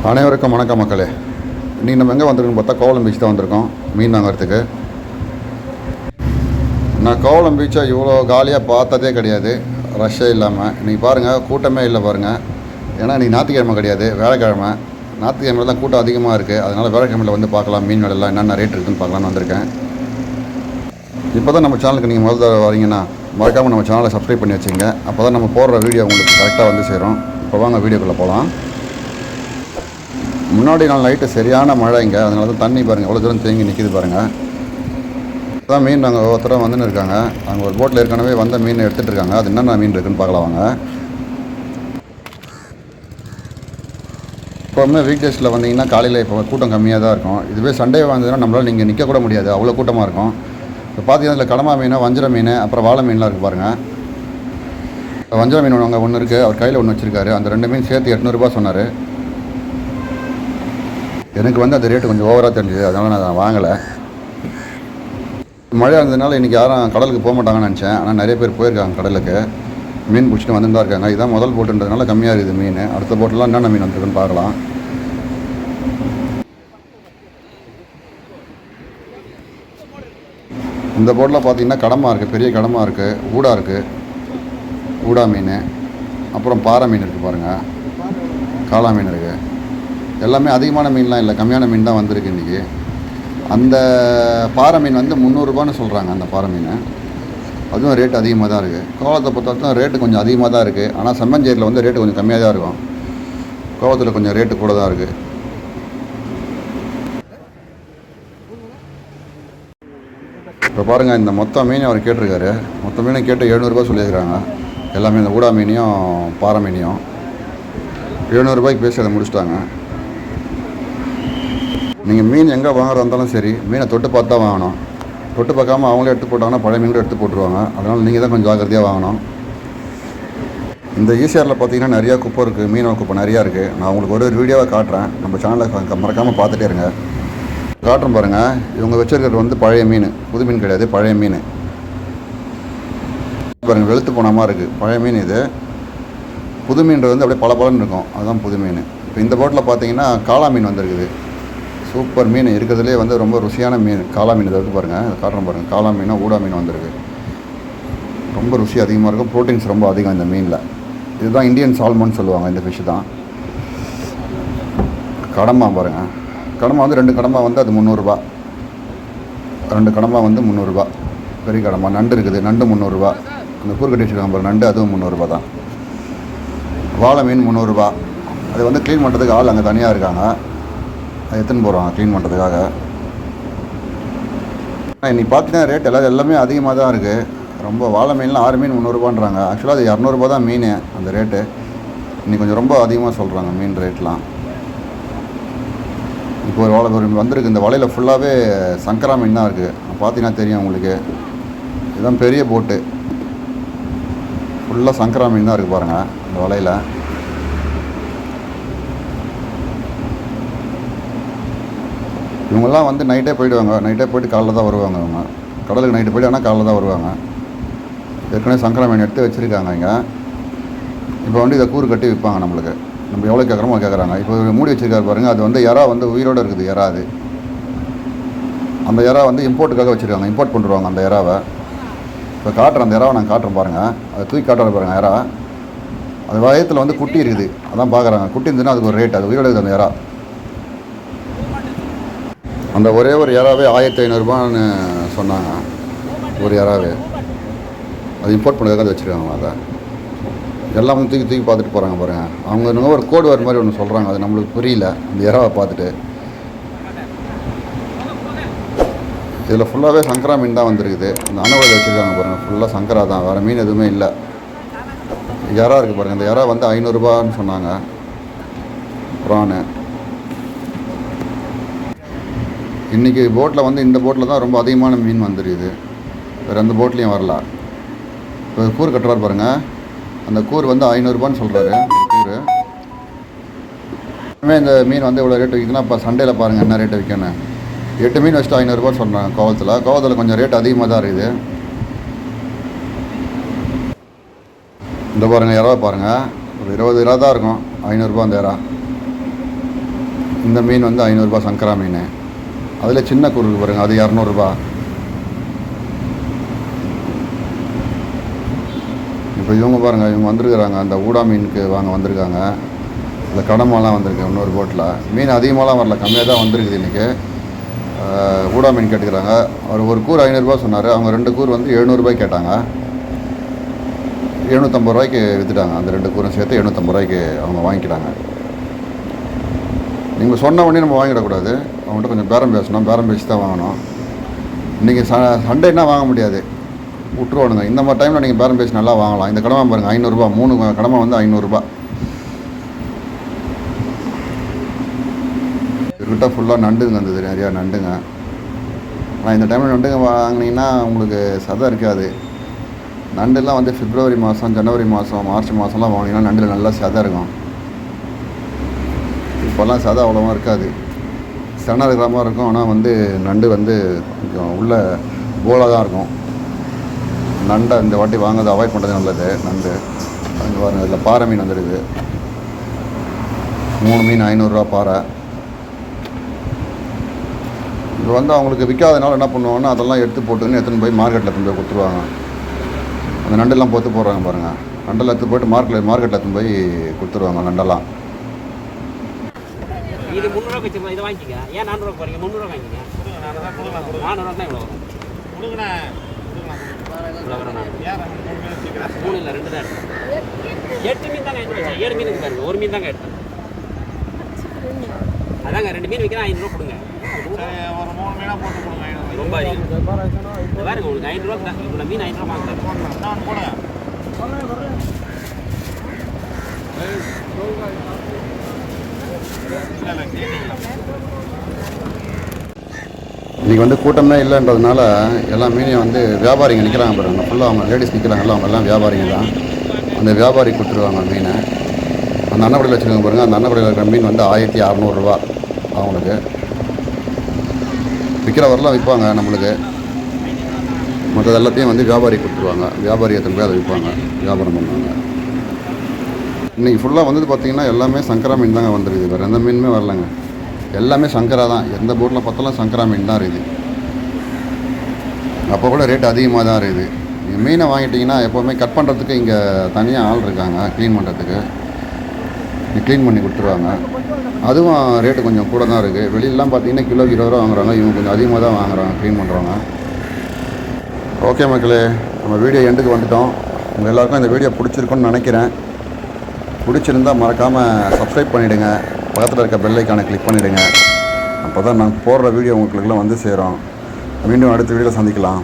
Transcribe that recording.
அனைவருக்கும் வணக்கம் மக்களே. இன்றைக்கி நம்ம எங்கே வந்திருக்கோன்னு பார்த்தா கோவளம் பீச் தான் வந்திருக்கோம் மீன் வாங்கிறதுக்கு. நான் கோவளம் பீச்சை இவ்வளோ காலியாக பார்த்ததே கிடையாது, ரஷ்ஷே இல்லாமல். இன்றைக்கி பாருங்கள், கூட்டமே இல்லை பாருங்கள். ஏன்னா இன்றைக்கி ஞாயிற்றுக்கிழமை கிடையாது, வேலைக்கிழமை. ஞாயிற்றுக்கிழமை தான் கூட்டம் அதிகமாக இருக்குது. அதனால் வேலைக்கிழமையில் வந்து பார்க்கலாம் மீன் விலைலாம் என்னென்ன ரேட் இருக்குதுன்னு பார்க்கலான்னு வந்திருக்கேன். இப்போ தான் நம்ம சேனலுக்கு நீங்கள் முதல்ல வரீங்கன்னா மறக்காமல் நம்ம சேனலை சப்ஸ்கிரைப் பண்ணி வச்சுங்க. அப்போ தான் நம்ம போடுற வீடியோ உங்களுக்கு கரெக்டாக வந்து சேரும். இப்போ வாங்க வீடியோக்குள்ளே போகலாம். முன்னாடி நாள் நைட்டு சரியான மழை இங்கே, அதனால தான் தண்ணி பாருங்கள் எவ்வளோ தூரம் தேங்கி நிற்கிது பாருங்கள். தான் மீன் நாங்கள் ஒவ்வொருத்தரும் வந்துன்னு இருக்காங்க. அங்கே ஒரு போட்டில் ஏற்கனவே வந்த மீன் எடுத்துகிட்டு இருக்காங்க. அது என்னென்ன மீன் இருக்குதுன்னு பார்க்கலாம் வாங்க. இப்போவுமே வீக் டேஸில் வந்தீங்கன்னா காலையில் இப்போ கூட்டம் கம்மியாக தான் இருக்கும். இதுவே சண்டே வந்ததுன்னா நம்மளால் நீங்கள் நிற்கக்கூட முடியாது, அவ்வளோ கூட்டமாக இருக்கும். இப்போ பார்த்தீங்கன்னா இதில் கடமா மீன், வஞ்சர மீன், அப்புறம் வாழை மீன்லாம் இருக்குது பாருங்கள். வஞ்சர மீன் அங்கே ஒன்று இருக்குது, அவர் கையில் ஒன்று வச்சுருக்காரு. அந்த 2 மீன் சேர்த்து 800 ரூபா சொன்னார். எனக்கு வந்து அந்த ரேட்டு கொஞ்சம் ஓவராக தெரிஞ்சுது, அதனால் நான் வாங்கலை. மழை இருந்ததுனால இன்றைக்கி யாரும் கடலுக்கு போக மாட்டாங்கன்னு நினச்சேன். ஆனால் நிறைய பேர் போயிருக்காங்க கடலுக்கு, மீன் பிடிச்சிட்டு வந்து தான் இருக்காங்க. இதுதான் முதல் போட்டுன்றதுனால கம்மியாக இருக்குது மீன். அடுத்த போட்டெலாம் என்னென்ன மீன் வந்துருக்குன்னு பார்க்கலாம். இந்த போட்டில் பார்த்திங்கன்னா கடமா இருக்குது, பெரிய கடமா இருக்குது, ஊடா இருக்குது, ஊடா மீன், அப்புறம் பாறை மீன் இருக்குது பாருங்கள், காளா மீன் இருக்குது. எல்லாமே அதிகமான மீன்லாம் இல்லை, கம்மியான மீன் தான் வந்திருக்கு இன்றைக்கி. அந்த பாறை மீன் வந்து 300 ரூபான்னு சொல்கிறாங்க. அந்த பாறை மீன் அதுவும் ரேட் அதிகமாக தான் இருக்குது. கோவளத்தை பொறுத்தவரைக்கும் ரேட்டு கொஞ்சம் அதிகமாக தான் இருக்குது. ஆனால் செம்மஞ்சேரியில் வந்து ரேட்டு கொஞ்சம் கம்மியாக தான் இருக்கும். கோவளத்தில் கொஞ்சம் ரேட்டு கூட தான் இருக்குது. இப்போ பாருங்கள், இந்த மொத்த மீனையும் அவர் கேட்டிருக்காரு. மொத்த மீனை கேட்டு 700 ரூபா சொல்லியிருக்கிறாங்க. எல்லாமே இந்த ஊடா மீனையும் பாறை மீனையும் 700 ரூபாய்க்கு பேசி அதை முடிச்சிட்டாங்க. நீங்கள் மீன் எங்கே வாங்குறதா இருந்தாலும் சரி, மீனை தொட்டு பார்த்து தான் வாங்கணும். தொட்டு பார்க்காம அவங்களே எடுத்து போட்டாங்கன்னா பழைய மீன் கூட எடுத்து போட்டுருவாங்க. அதனால் நீங்கள் தான் கொஞ்சம் ஜாக்கிரதையாக வாங்கணும். இந்த ஈசிஆரில் பார்த்தீங்கன்னா நிறையா குப்பை இருக்குது, மீனவ குப்பை நிறையா இருக்குது. நான் உங்களுக்கு ஒரு வீடியோவாக காட்டுறேன், நம்ம சேனலில் மறக்காமல் பார்த்துட்டே இருங்க. காட்டுறேன் பாருங்கள். இவங்க வச்சுருக்கிறது வந்து பழைய மீன், புது மீன் கிடையாது, பழைய மீன் பாருங்கள். வெளுத்து போன மாதிரி இருக்குது பழைய மீன். இது புது மீன்றது வந்து அப்படியே பளபளன்னு இருக்கும், அதுதான் புது மீன். இப்போ இந்த போட்டில் பார்த்தீங்கன்னா காளா மீன் வந்துருக்குது. சூப்பர் மீன், இருக்கிறதுலே வந்து ரொம்ப ருசியான மீன் காளா மீன். இதை பாருங்கள், அதை காட்டுறேன் பாருங்கள். காளா மீனும் ஊடா மீன் வந்திருக்கு. ரொம்ப ருசி அதிகமாக இருக்கும், ப்ரோட்டீன்ஸ் ரொம்ப அதிகம் இந்த மீனில். இதுதான் இந்தியன் சால்மன் சொல்லுவாங்க, இந்த ஃபிஷ் தான். கடமா பாருங்கள். கடமா வந்து 2 கடமா வந்து அது 300 ரூபா. 2 கடமா வந்து 300 ரூபா. பெரிய கடமா. நண்டு இருக்குது, நண்டு 300 ரூபா. அந்த கூறு கட்டி வச்சுருக்காங்க பாருங்கள், நண்டு அதுவும் 300 ரூபா தான். வாழை மீன் 300 ரூபா. அது வந்து க்ளீன் பண்ணுறதுக்கு ஆள் அங்கே தனியாக இருக்காங்க, அதை எடுத்துன்னு போகிறாங்க க்ளீன் பண்ணுறதுக்காக. இன்றைக்கி பார்த்தீங்கன்னா ரேட் எல்லாமே அதிகமாக தான் இருக்குது. ரொம்ப வாழை மீன்லாம் 6 மீன் 300 ரூபான்றாங்க. ஆக்சுவலாக அது 200 ரூபா தான் மீன். அந்த ரேட்டு இன்றைக்கி கொஞ்சம் ரொம்ப அதிகமாக சொல்கிறாங்க மீன் ரேட்லாம். இப்போ ஒரு வாழை வந்திருக்கு. இந்த வலையில் ஃபுல்லாகவே சங்கரா மீன் தான் இருக்குது. பார்த்தீங்கன்னா தெரியும் உங்களுக்கு. இதுதான் பெரிய போட்டு, ஃபுல்லாக சங்கரா மீன் தான் இருக்குது பாருங்கள் இந்த வலையில். இவங்கெல்லாம் வந்து நைட்டே போயிடுவாங்க, நைட்டே போய்ட்டு காலைல தான் வருவாங்க. அவங்க கடலுக்கு நைட்டு போய்ட்டு ஆனால் காலைல தான் வருவாங்க. ஏற்கனவே சங்கரா மீன் எடுத்து வச்சுருக்காங்க இங்கே. இப்போ வந்து இதை கூறு கட்டி விற்பாங்க நம்மளுக்கு. நம்ம எவ்வளோ கேட்குறோமோ கேட்குறாங்க. இப்போ மூடி வச்சுருக்காரு பாருங்கள், அது வந்து எறா வந்து உயிரோடு இருக்குது. எறா அது, அந்த எறா வந்து இம்போர்ட்டுக்காக வச்சுருக்காங்க, இம்போர்ட் பண்ணுறாங்க அந்த எறாவை. இப்போ காட்டுறேன், அந்த எறாவை நான் காட்டுறேன் பாருங்கள். அதை தூக்கி காட்டுற பாருங்கள். எறா அது வயத்தில் வந்து குட்டி இருக்குது, அதான் பார்க்குறாங்க. குட்டி இருந்துன்னா அதுக்கு ஒரு ரேட், அது உயிரோடு இருக்குது அந்த எறா. அந்த ஒரே ஒரு எறாவே 1500 ரூபான்னு சொன்னாங்க, ஒரு எறாவே. அது இம்போர்ட் பண்ணுறதுக்காக அதை வச்சுருக்காங்க. அதை எல்லாம் வந்து தூக்கி பார்த்துட்டு போகிறாங்க பாருங்கள். அவங்க இன்னும் ஒரு கோடு வர மாதிரி ஒன்று சொல்கிறாங்க, அது நம்மளுக்கு புரியல. அந்த எறாவை பார்த்துட்டு இதில் ஃபுல்லாகவே சங்கரா மீன் தான் வந்துருக்குது. அந்த அணவலை வச்சுருக்காங்க பாருங்கள், ஃபுல்லாக சங்கரா தான், வேறு மீன் எதுவுமே இல்லை. எறா இருக்குது பாருங்கள். இந்த எறா வந்து 500 ரூபான்னு சொன்னாங்க. ப்ரானு இன்றைக்கி போட்டில் வந்து இந்த போட்டில் தான் ரொம்ப அதிகமான மீன் வந்துருக்குது, வேறு எந்த போட்லேயும் வரல. இப்போ கூறு கட்டுறாரு பாருங்கள். அந்த கூறு வந்து 500 ரூபான்னு சொல்கிறாரு கூறு. இந்த மீன் வந்து இவ்வளோ ரேட்டு விற்குதுன்னா இப்போ சண்டேயில் பாருங்கள் என்ன ரேட்டு விற்கணும். 8 மீன் வச்சுட்டு 500 ரூபான்னு சொல்கிறாங்க கோவத்தில். கோவத்தில் கொஞ்சம் ரேட் அதிகமாக தான் இருக்குது. இந்த பாருங்கள், இறா பாருங்கள், ஒரு 20 இறா தான் இருக்கும். 500 ரூபா அந்த இறா. இந்த மீன் வந்து 500 ரூபாய் சங்கரா மீன். அதில் சின்ன கூறு இருக்கு பாருங்கள், அது 200 ரூபாய். இப்போ இவங்க பாருங்கள், இவங்க வந்திருக்கிறாங்க அந்த ஊடா மீனுக்கு வந்திருக்காங்க. இந்த கடமாலாம் வந்திருக்கு இன்னொரு போட்டில். மீன் அதிகமாகலாம் வரல, கம்மியாக தான் வந்திருக்குது இன்றைக்கி. ஊடா மீன் கேட்டுக்கிறாங்க. அவர் ஒரு கூறு 500 ரூபாய் சொன்னார். அவங்க 2 கூறு வந்து 700 ரூபாய் கேட்டாங்க. 750 ரூபாய்க்கு விற்றுட்டாங்க. அந்த 2 கூறும் சேர்த்து 750 ரூபாய்க்கு அவங்க வாங்கிக்கிட்டாங்க. நீங்கள் சொன்ன உடனே நம்ம வாங்கிடக்கூடாது, அவங்கள்ட்ட கொஞ்சம் பேரம் பேசணும். பேரம் பேசி தான் வாங்கணும். இன்றைக்கி சண்டேன்னா வாங்க முடியாது, விட்டுருவானுங்க. இந்த மாதிரி டைமில் நீங்கள் பேரம் பேசி நல்லா வாங்கலாம். இந்த கடமை பாருங்கள் 500 ரூபாய், 3 கடமை வந்து 500 ரூபாய். இவர்கிட்ட ஃபுல்லாக நண்டுங்க வந்தது, நிறையா நண்டுங்க. ஆனால் இந்த டைமில் நண்டுங்க வாங்கினீங்கன்னா உங்களுக்கு சதை இருக்காது. நண்டுலாம் வந்து பிப்ரவரி மாதம், ஜனவரி மாதம், மார்ச் மாதம்லாம் வாங்கினீங்கன்னா நண்டில் நல்லா சதை இருக்கும். இப்போல்லாம் சதை அவ்வளோவா இருக்காது, சனை இருக்கிற மாதிரி இருக்கும். ஆனால் வந்து நண்டு வந்து கொஞ்சம் உள்ள போலாக தான் இருக்கும். நண்டை இந்த வாட்டி வாங்குறது அவாய்ட் பண்ணுறது நல்லது. நண்டு அங்கே பாருங்கள், இதில் பாறை மீன் வந்துடுது. 3 மீன் 500 ரூபா பாறை. இப்போ வந்து அவங்களுக்கு விற்காதனால என்ன பண்ணுவாங்கன்னா அதெல்லாம் எடுத்து எடுத்துன்னு போய் மார்க்கெட்டில் எடுத்துன்னு போய் கொடுத்துருவாங்க. அந்த நண்டெல்லாம் போட்டு போடுறாங்க பாருங்கள், நண்டெல்லாம் எடுத்து போய்ட்டு மார்க்கெட்டில் எடுத்துன்னு போய் கொடுத்துருவாங்க நண்டெல்லாம். இது 300 ரூபாய் வச்சிருந்தா இதை வாங்கிக்க. ஏன் 400 ரூபாய் போறீங்க? 300 ரூபாய் வாங்கிக்க. 400 தான் இவ்வளோ வரும். 3 இல்லை 2 தான் எடுத்தேன். 8 மீன் தாங்க எடுத்து 7 மீன் இருக்கு பாருங்க. 1 மீன் தாங்க எடுத்தேன். அதாங்க 2 மீன் வைக்கிறேன், 500 ரூபா கொடுங்க. ஒரு 3 மீனாக போட்டு கொடுங்க. ரொம்ப அதிகம். இது பாருங்க, உங்களுக்கு 500 ரூபா தான். இவ்வளோ மீன் 500 ரூபா வாங்க போடுங்க. இன்றைக்கி வந்து கூட்டமே இல்லைன்றதுனால எல்லா மீனையும் வந்து வியாபாரிங்க நிற்கிறாங்க பாருங்கள். ஃபுல்லாக அவங்க லேடிஸ் நிற்கிறாங்கல்ல, அவங்க எல்லாம் வியாபாரிங்க தான். அந்த வியாபாரி கொடுத்துருவாங்க மீனை. அந்த அன்னப்படையில் வச்சுருக்காங்க பாருங்கள், அந்த அன்னப்படையில் இருக்கிற மீன் வந்து 1600 ரூபா அவங்களுக்கு. விற்கிற வரலாம் விற்பாங்க நம்மளுக்கு, மற்றது எல்லாத்தையும் வந்து வியாபாரி கொடுத்துருவாங்க. வியாபாரி எத்தனை பேர் அதை விற்பாங்க, வியாபாரம் பண்ணுவாங்க. இன்றைக்கி ஃபுல்லாக வந்தது பார்த்திங்கன்னா எல்லாமே சங்கரா மீன் தாங்க வந்துருக்குது. வேறு எந்த மீனுமே வரலைங்க, எல்லாமே சங்கரா தான். எந்த போட்டில் பார்த்தாலும் சங்கரா மீன் தான் இருக்குது. அப்போ கூட ரேட் அதிகமாக தான் இருக்குது. நீங்கள் மீனை வாங்கிட்டிங்கன்னா எப்போவுமே கட் பண்ணுறதுக்கு இங்கே தனியாக ஆள் இருக்காங்க, க்ளீன் பண்ணுறதுக்கு. க்ளீன் பண்ணி கொடுத்துருவாங்க. அதுவும் ரேட்டு கொஞ்சம் கூட தான் இருக்குது. வெளியிலலாம் பார்த்தீங்கன்னா கிலோக்கு 20 ரூபா வாங்குறாங்க, இவங்க கொஞ்சம் அதிகமாக தான் வாங்குறாங்க க்ளீன் பண்ணுறவங்க. ஓகே மக்களே, நம்ம வீடியோ எண்டுக்கு வந்துட்டோம். உங்கள் எல்லாருக்கும் இந்த வீடியோ பிடிச்சிருக்குன்னு நினைக்கிறேன். பிடிச்சிருந்தால் மறக்காமல் சப்ஸ்கிரைப் பண்ணிவிடுங்க, பக்கத்தில் இருக்க பெல் ஐக்கானை கிளிக் பண்ணிவிடுங்க. அப்போ தான் நான் போடுற வீடியோ உங்களுக்குலாம் வந்து சேரும். மீண்டும் அடுத்த வீடியோவில் சந்திக்கலாம்.